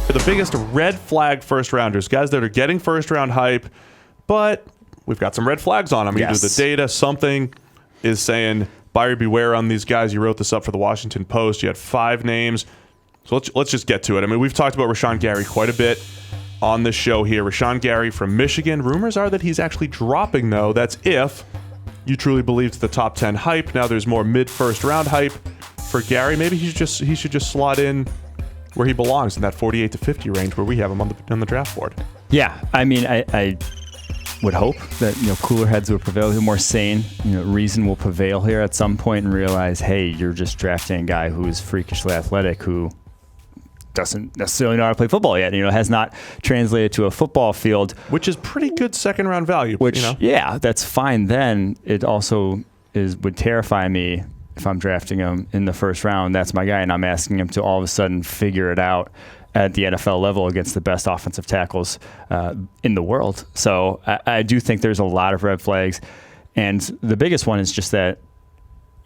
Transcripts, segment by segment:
The biggest red flag first rounders, guys that are getting first round hype, but we've got some red flags on them. Yes. Either the data, something is saying buyer beware on these guys. You wrote this up for the Washington Post. You had 5 names. So let's just get to it. I mean, we've talked about Rashon Gary quite a bit on this show here. Rashon Gary from Michigan. Rumors are that he's actually dropping, though. That's if you truly believed the top 10 hype. Now there's more mid-first round hype for Gary. Maybe he should just slot in where he belongs in that 48 to 50 range where we have him on the draft board. Yeah, I mean, I would hope that cooler heads will prevail, more sane, reason will prevail here at some point and realize, hey, you're just drafting a guy who is freakishly athletic, who doesn't necessarily know how to play football yet. Has not translated to a football field, which is pretty good second round value. Which yeah, that's fine. Then it also would terrify me. If I'm drafting him in the first round, that's my guy, and I'm asking him to all of a sudden figure it out at the NFL level against the best offensive tackles in the world. So I do think there's a lot of red flags, and the biggest one is just that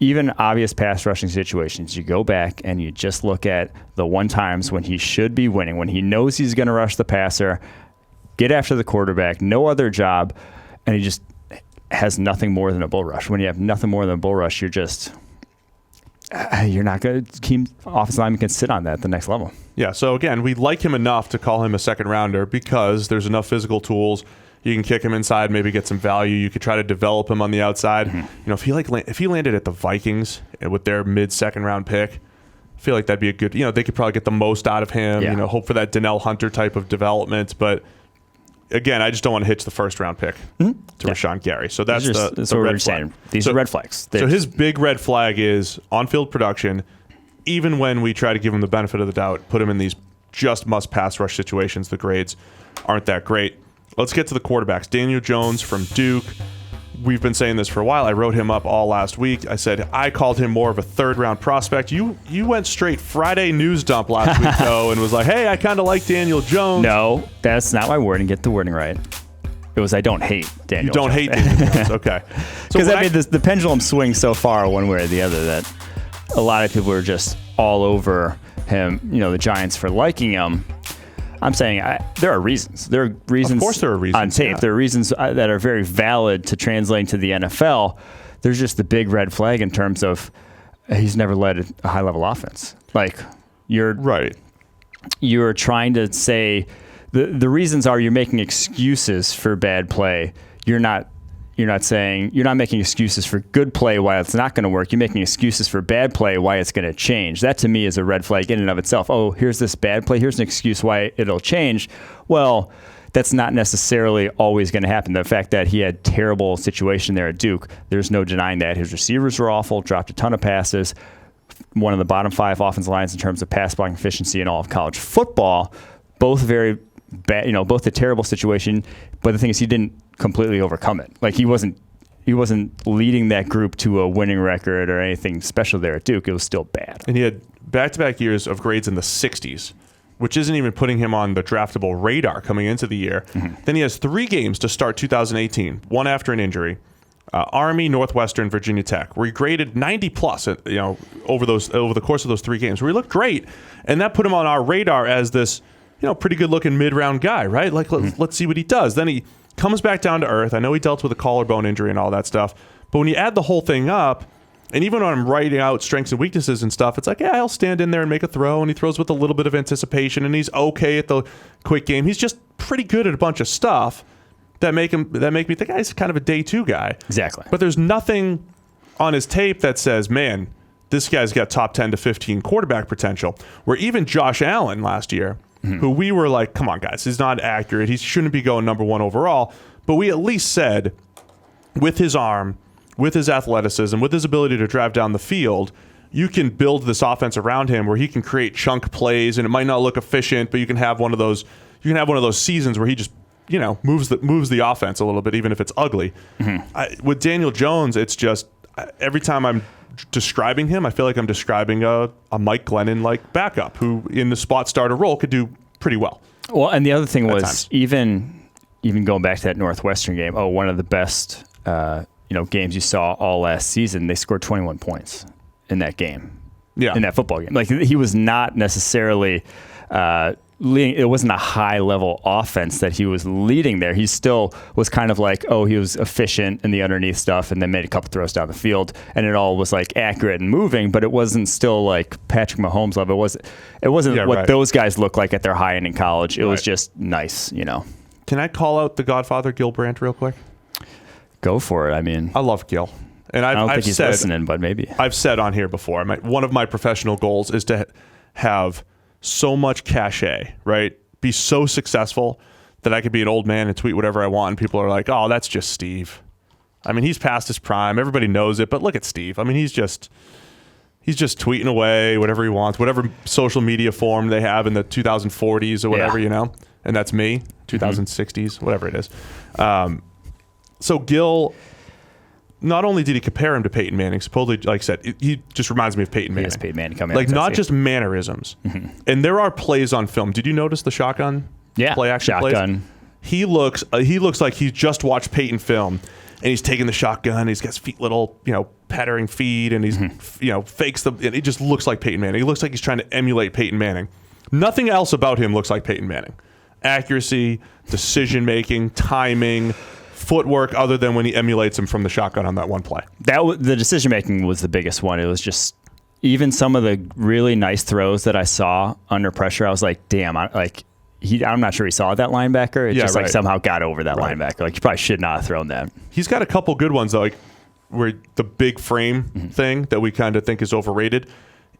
even obvious pass rushing situations, you go back and you just look at the one times when he should be winning, when he knows he's going to rush the passer, get after the quarterback, no other job, and he just has nothing more than a bull rush. When you have nothing more than a bull rush, you're not going to keep offensive linemen can sit on that at the next level. Yeah, so again, we like him enough to call him a second rounder because there's enough physical tools. You can kick him inside, maybe get some value. You could try to develop him on the outside. Mm-hmm. If he landed at the Vikings with their mid-second round pick, I feel like that'd be a good, they could probably get the most out of him, hope for that Donnell Hunter type of development. But again, I just don't want to hitch the first round pick to Rashon Gary. So that's the red flag. These are red flags. So his big red flag is on-field production. Even when we try to give him the benefit of the doubt, put him in these just must-pass rush situations, the grades aren't that great. Let's get to the quarterbacks. Daniel Jones from Duke. We've been saying this for a while. I wrote him up all last week. I said I called him more of a third-round prospect. You went straight Friday news dump last week, though, and was like, hey, I kind of like Daniel Jones. No, that's not my wording. Get the wording right. It was I don't hate Daniel You don't Jones. hate Daniel Jones. Okay. Because the pendulum swings so far one way or the other that a lot of people are just all over him, the Giants for liking him. I'm saying there are reasons. There are reasons. Of course there are reasons. On tape. Yeah. There are reasons that are very valid to translate to the NFL. There's just the big red flag in terms of he's never led a high-level offense. Like, you're trying to say the reasons are you're making excuses for bad play. You're not making excuses for good play why it's not going to work. You're making excuses for bad play why it's going to change. That to me is a red flag in and of itself. Oh, here's this bad play. Here's an excuse why it'll change. Well, that's not necessarily always going to happen. The fact that he had terrible situation there at Duke, there's no denying that. His receivers were awful, dropped a ton of passes, one of the bottom 5 offensive lines in terms of pass blocking efficiency in all of college football. Both very bad, both a terrible situation. But the thing is, he didn't completely overcome it. Like he wasn't leading that group to a winning record or anything special there at Duke. It was still bad. And he had back-to-back years of grades in the 60s, which isn't even putting him on the draftable radar coming into the year. Mm-hmm. Then he has 3 games to start 2018, one after an injury. Army, Northwestern, Virginia Tech, where he graded 90 plus, over the course of those 3 games, where he looked great, and that put him on our radar as this, pretty good-looking mid-round guy, right? Like let's see what he does. Then he comes back down to earth. I know he dealt with a collarbone injury and all that stuff, but when you add the whole thing up, and even when I'm writing out strengths and weaknesses and stuff, it's like, yeah, he'll stand in there and make a throw, and he throws with a little bit of anticipation, and he's okay at the quick game. He's just pretty good at a bunch of stuff that make me think he's kind of a day 2 guy. Exactly. But there's nothing on his tape that says, man, this guy's got top 10 to 15 quarterback potential. Where even Josh Allen last year, who we were like, come on, guys, he's not accurate. He shouldn't be going number 1 overall. But we at least said, with his arm, with his athleticism, with his ability to drive down the field, you can build this offense around him where he can create chunk plays, and it might not look efficient, but you can have one of those seasons where he just moves the offense a little bit, even if it's ugly. Mm-hmm. With Daniel Jones, it's just every time I'm describing him, I feel like I'm describing a Mike Glennon-like backup who, in the spot starter role, could do pretty well. Well, and the other thing was even going back to that Northwestern game. One of the best games you saw all last season. They scored 21 points in that game. Yeah, in that football game. Like he was not necessarily it wasn't a high level offense that he was leading there. He still was kind of like, he was efficient in the underneath stuff and then made a couple throws down the field, and it all was like accurate and moving, but it wasn't still like Patrick Mahomes level. It wasn't what those guys look like at their high end in college. It was just nice, Can I call out the Godfather Gil Brandt real quick? Go for it. I mean, I love Gil. And I don't think he's listening, but maybe. I've said on here before, one of my professional goals is to have so much cachet, right? Be so successful that I could be an old man and tweet whatever I want, and people are like, oh, that's just Steve. I mean, he's past his prime. Everybody knows it, but look at Steve. I mean, he's just tweeting away whatever he wants, whatever social media form they have in the 2040s or whatever, and that's me, 2060s, whatever it is. So Gil, not only did he compare him to Peyton Manning, supposedly, like I said, he just reminds me of Peyton Manning. Yes, Peyton Manning coming like not just mannerisms. Mm-hmm. And there are plays on film. Did you notice the shotgun play action shotgun plays? He looks like he just watched Peyton film, and he's taking the shotgun. He's got his feet, little pattering feet, and he's fakes them. And it just looks like Peyton Manning. He looks like he's trying to emulate Peyton Manning. Nothing else about him looks like Peyton Manning. Accuracy, decision making, timing, footwork, other than when he emulates him from the shotgun on that one play. The decision making was the biggest one. It was just even some of the really nice throws that I saw under pressure. I was like, damn, I'm not sure he saw that linebacker. It just like somehow got over that linebacker. Like, he probably should not have thrown that. He's got a couple good ones though, like where the big frame thing that we kind of think is overrated.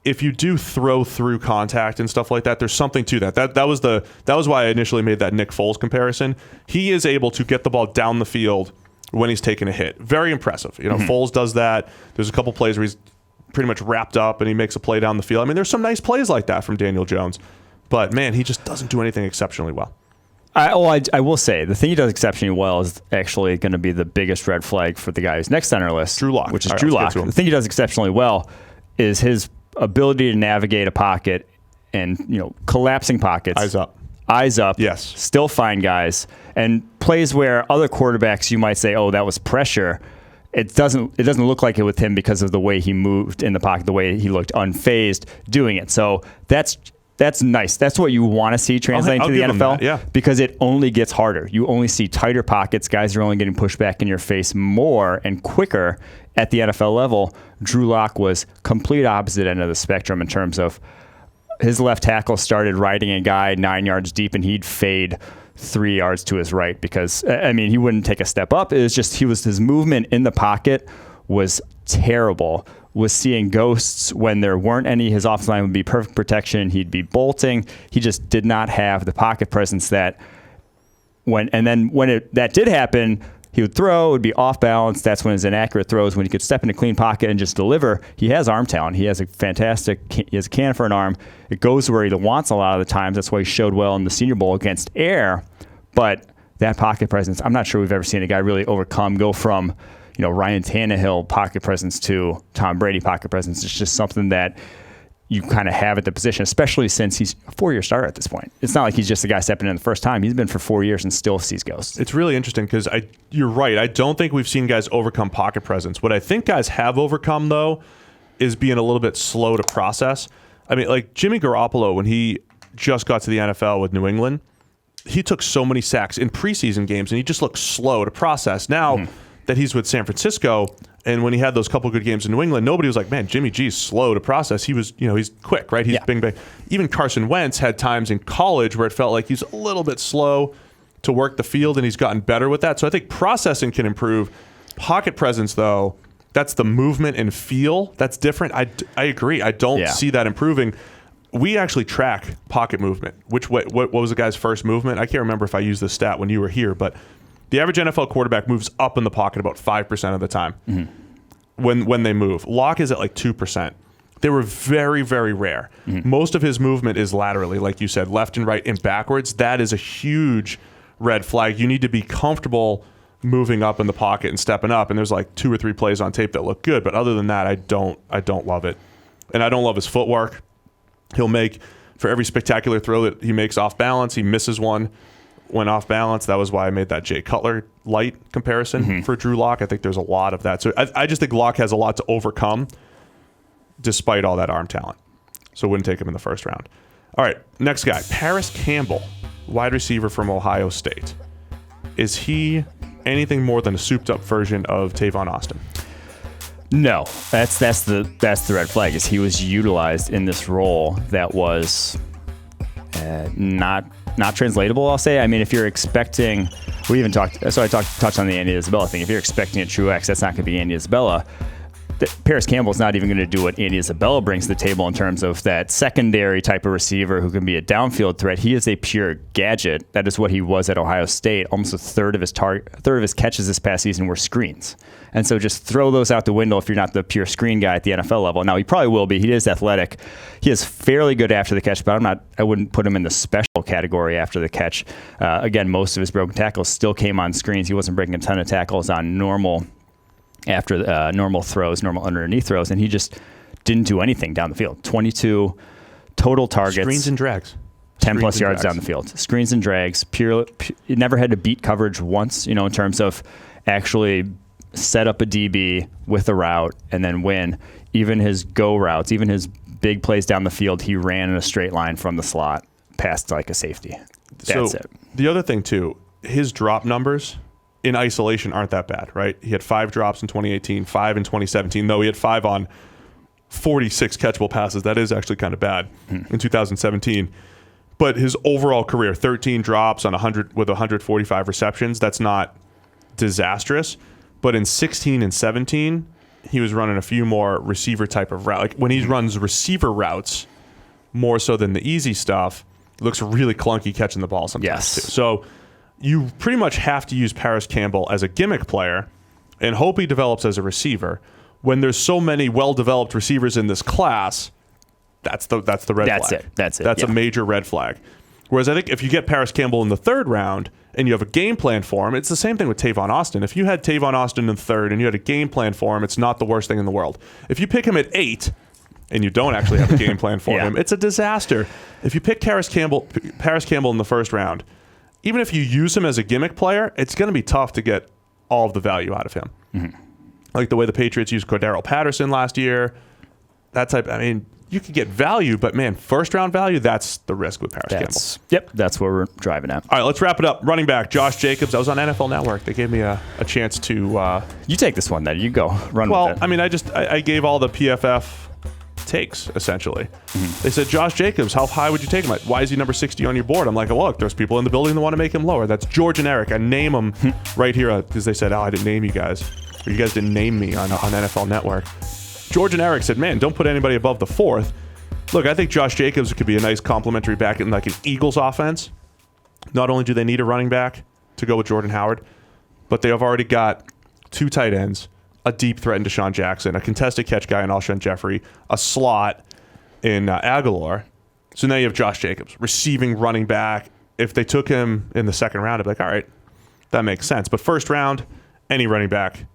If you do throw through contact and stuff like that, there's something to that. That was why I initially made that Nick Foles comparison. He is able to get the ball down the field when he's taking a hit. Very impressive. Foles does that. There's a couple plays where he's pretty much wrapped up and he makes a play down the field. I mean, there's some nice plays like that from Daniel Jones, but man, he just doesn't do anything exceptionally well. I will say the thing he does exceptionally well is actually going to be the biggest red flag for the guy who's next on our list, Drew Lock, which is Drew Lock. The thing he does exceptionally well is his ability to navigate a pocket and collapsing pockets. Eyes up. Yes. Still find guys, and plays where other quarterbacks you might say, oh, that was pressure. It doesn't look like it with him because of the way he moved in the pocket, the way he looked unfazed doing it. So that's nice. That's what you want to see translating to the NFL, because it only gets harder. You only see tighter pockets. Guys are only getting pushed back in your face more and quicker at the NFL level. Drew Lock was complete opposite end of the spectrum in terms of his left tackle started riding a guy 9 yards deep, and he'd fade 3 yards to his right because, he wouldn't take a step up. It was just his movement in the pocket was terrible. Was seeing ghosts when there weren't any. His offensive line would be perfect protection. He'd be bolting. He just did not have the pocket presence that when that did happen, he would throw, it would be off balance. That's when his inaccurate throws, when he could step in a clean pocket and just deliver. He has arm talent. He has a cannon for an arm. It goes where he wants a lot of the times. That's why he showed well in the Senior Bowl against air. But that pocket presence, I'm not sure we've ever seen a guy really go from Ryan Tannehill pocket presence to Tom Brady pocket presence. It's just something that you kind of have at the position, especially since he's a 4-year starter at this point. It's not like he's just a guy stepping in the first time. He's been for 4 years and still sees ghosts. It's really interesting because you're right. I don't think we've seen guys overcome pocket presence. What I think guys have overcome, though, is being a little bit slow to process. I mean, like Jimmy Garoppolo, when he just got to the NFL with New England, he took so many sacks in preseason games, and he just looked slow to process. Now that he's with San Francisco, and when he had those couple good games in New England, nobody was like, man, Jimmy G's slow to process. He was, he's quick, right? He's big. Even Carson Wentz had times in college where it felt like he's a little bit slow to work the field, and he's gotten better with that. So I think processing can improve. Pocket presence, though, that's the movement and feel. That's different. I agree. I don't see that improving. We actually track pocket movement. What was the guy's first movement? I can't remember if I used this stat when you were here, but the average NFL quarterback moves up in the pocket about 5% of the time when they move. Lock is at like 2%. They were very, very rare. Most of his movement is laterally, like you said, left and right and backwards. That is a huge red flag. You need to be comfortable moving up in the pocket and stepping up. And there's like 2 or 3 plays on tape that look good. But other than that, I don't love it. And I don't love his footwork. He'll make, for every spectacular throw that he makes off balance, he misses one when off balance. That was why I made that Jay Cutler light comparison for Drew Lock. I think there's a lot of that. So I just think Lock has a lot to overcome despite all that arm talent. So wouldn't take him in the first round. All right, next guy, Paris Campbell, wide receiver from Ohio State. Is he anything more than a souped-up version of Tavon Austin? No, that's the red flag. Is he was utilized in this role that was not translatable, I'll say. I mean, if you're expecting, we even touched on the Andy Isabella thing. If you're expecting a true X, that's not going to be Andy Isabella. Paris Campbell's not even going to do what Andy Isabella brings to the table in terms of that secondary type of receiver who can be a downfield threat. He is a pure gadget. That is what he was at Ohio State. Almost a third of his catches this past season were screens. And so just throw those out the window if you're not the pure screen guy at the NFL level. Now, he probably will be. He is athletic. He is fairly good after the catch, but I wouldn't put him in the special category after the catch. Again, most of his broken tackles still came on screens. He wasn't breaking a ton of tackles on normal throws, normal underneath throws, and he just didn't do anything down the field. 22 total targets. Screens and drags. 10 plus yards down the field. Screens and drags. Pure, never had to beat coverage once, in terms of actually set up a DB with a route and then win. Even his go routes, even his big plays down the field, he ran in a straight line from the slot past like a safety. That's it. The other thing, too, his drop numbers in isolation aren't that bad, right? He had 5 drops in 2018, 5 in 2017, though he had 5 on 46 catchable passes. That is actually kind of bad in 2017. But his overall career, 13 drops on 145 receptions, that's not disastrous. But in 16 and 17, he was running a few more receiver type of route. Like when he runs receiver routes more so than the easy stuff, it looks really clunky catching the ball sometimes too. So you pretty much have to use Paris Campbell as a gimmick player and hope he develops as a receiver. When there's so many well-developed receivers in this class, that's the red flag. That's it. That's a major red flag. Whereas I think if you get Paris Campbell in the 3rd round and you have a game plan for him, it's the same thing with Tavon Austin. If you had Tavon Austin in the 3rd and you had a game plan for him, it's not the worst thing in the world. If you pick him at 8 and you don't actually have a game plan for him, it's a disaster. If you pick Paris Campbell in the 1st round, even if you use him as a gimmick player, it's going to be tough to get all of the value out of him. Mm-hmm. Like the way the Patriots used Cordero Patterson last year. You could get value, but man, 1st round value, that's the risk with Paris Campbell. Yep, that's what we're driving at. All right, let's wrap it up. Running back, Josh Jacobs. I was on NFL Network. They gave me a chance to... you take this one then. You go. Run with it. I gave all the PFF takes, essentially. Mm-hmm. They said, Josh Jacobs, how high would you take him? Why is he number 60 on your board? I'm like, oh, look, there's people in the building that want to make him lower. That's George and Eric. I name them right here because they said, I didn't name you guys. Or you guys didn't name me on NFL Network. George and Eric said, man, don't put anybody above the 4th. Look, I think Josh Jacobs could be a nice complementary back in like an Eagles offense. Not only do they need a running back to go with Jordan Howard, but they have already got 2 tight ends, a deep threat in Deshaun Jackson, a contested catch guy in Alshon Jeffrey, a slot in Aguilar. So now you have Josh Jacobs, receiving running back. If they took him in the 2nd round, I'd be like, all right, that makes sense. But 1st round, any running back,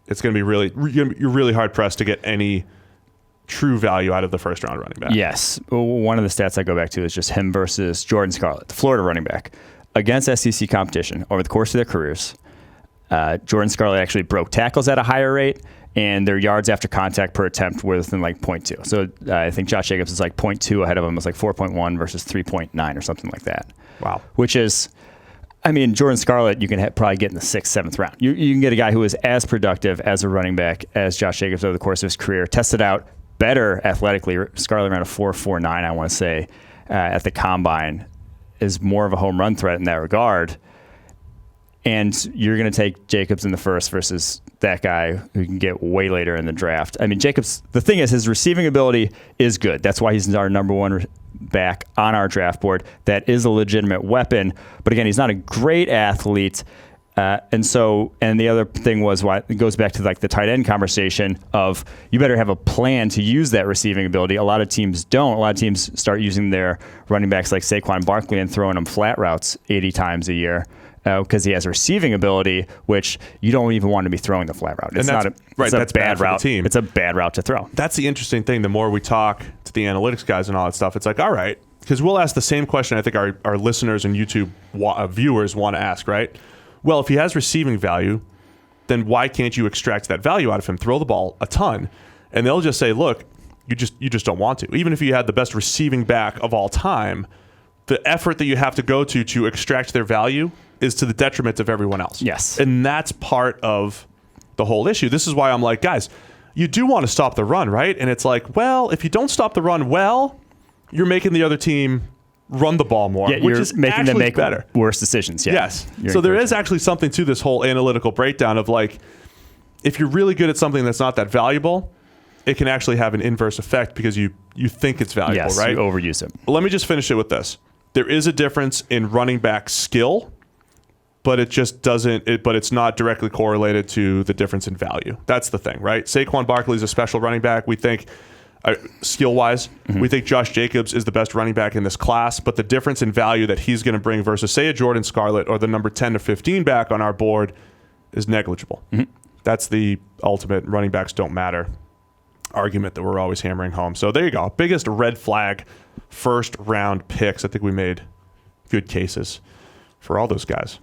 it's going to be you're really hard pressed to get any true value out of the 1st round running back. Yes. One of the stats I go back to is just him versus Jordan Scarlett, the Florida running back. Against SEC competition over the course of their careers, Jordan Scarlett actually broke tackles at a higher rate, and their yards after contact per attempt were within like 0.2. So I think Josh Jacobs is like 0.2 ahead of him. It was like 4.1 versus 3.9 or something like that. Wow. Which is, Jordan Scarlett, you can probably get in the 6th, 7th round. You can get a guy who is as productive as a running back as Josh Jacobs over the course of his career, tested out better athletically. Scarlett ran a 4.49, I want to say, at the combine, is more of a home run threat in that regard. And you're going to take Jacobs in the 1st versus that guy who can get way later in the draft. Jacobs, the thing is, his receiving ability is good. That's why he's our number 1 back on our draft board. That is a legitimate weapon. But again, he's not a great athlete. And the other thing was why it goes back to like the tight end conversation of you better have a plan to use that receiving ability. A lot of teams don't. A lot of teams start using their running backs like Saquon Barkley and throwing them flat routes 80 times a year because he has receiving ability, which you don't even want to be throwing the flat route. It's that's a bad route. Team. It's a bad route to throw. That's the interesting thing. The more we talk to the analytics guys and all that stuff, it's like, all right, because we'll ask the same question I think our listeners and YouTube viewers want to ask, right? Well, if he has receiving value, then why can't you extract that value out of him? Throw the ball a ton. And they'll just say, look, You just don't want to. Even if you had the best receiving back of all time, the effort that you have to go to extract their value is to the detriment of everyone else. Yes. And that's part of the whole issue. This is why I'm like, guys, you do want to stop the run, right? And it's like, well, if you don't stop the run well, you're making the other team run the ball more, which is making them make better. Worse decisions. Yeah. Yes. So there is actually something to this whole analytical breakdown of like, if you're really good at something that's not that valuable, it can actually have an inverse effect because you think it's valuable, right? You overuse it. Let me just finish it with this. There is a difference in running back skill, but it just doesn't. But it's not directly correlated to the difference in value. That's the thing, right? Saquon Barkley is a special running back. We think, skill-wise, we think Josh Jacobs is the best running back in this class. But the difference in value that he's going to bring versus, say, a Jordan Scarlett or the number 10 to 15 back on our board is negligible. That's the ultimate running backs don't matter argument that we're always hammering home. So there you go. Biggest red flag first round picks. I think we made good cases for all those guys.